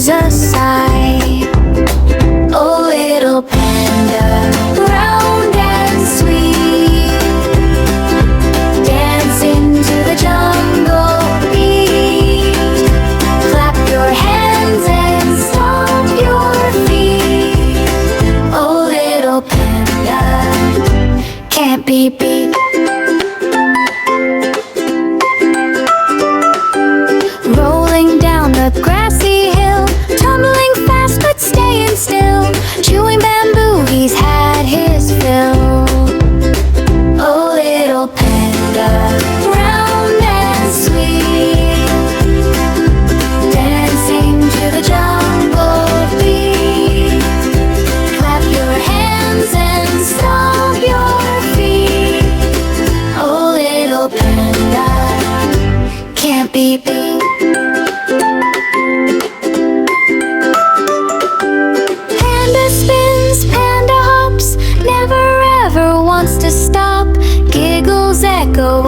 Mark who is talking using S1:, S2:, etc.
S1: moves aside. Oh, little panda, round and sweet, dance into the jungle beat. Clap your hands and stomp your feet. Oh, little panda, can't be beat. Rolling down the grassy hill, tumbling fast but staying still, chewing bamboo, he's had his fill. Oh, little panda, round and sweet, dancing to the jungle beat. Clap your hands and stomp your feet. Oh, little panda, can't be beat. Panda spins, panda hops, never ever wants to stop. Giggles echo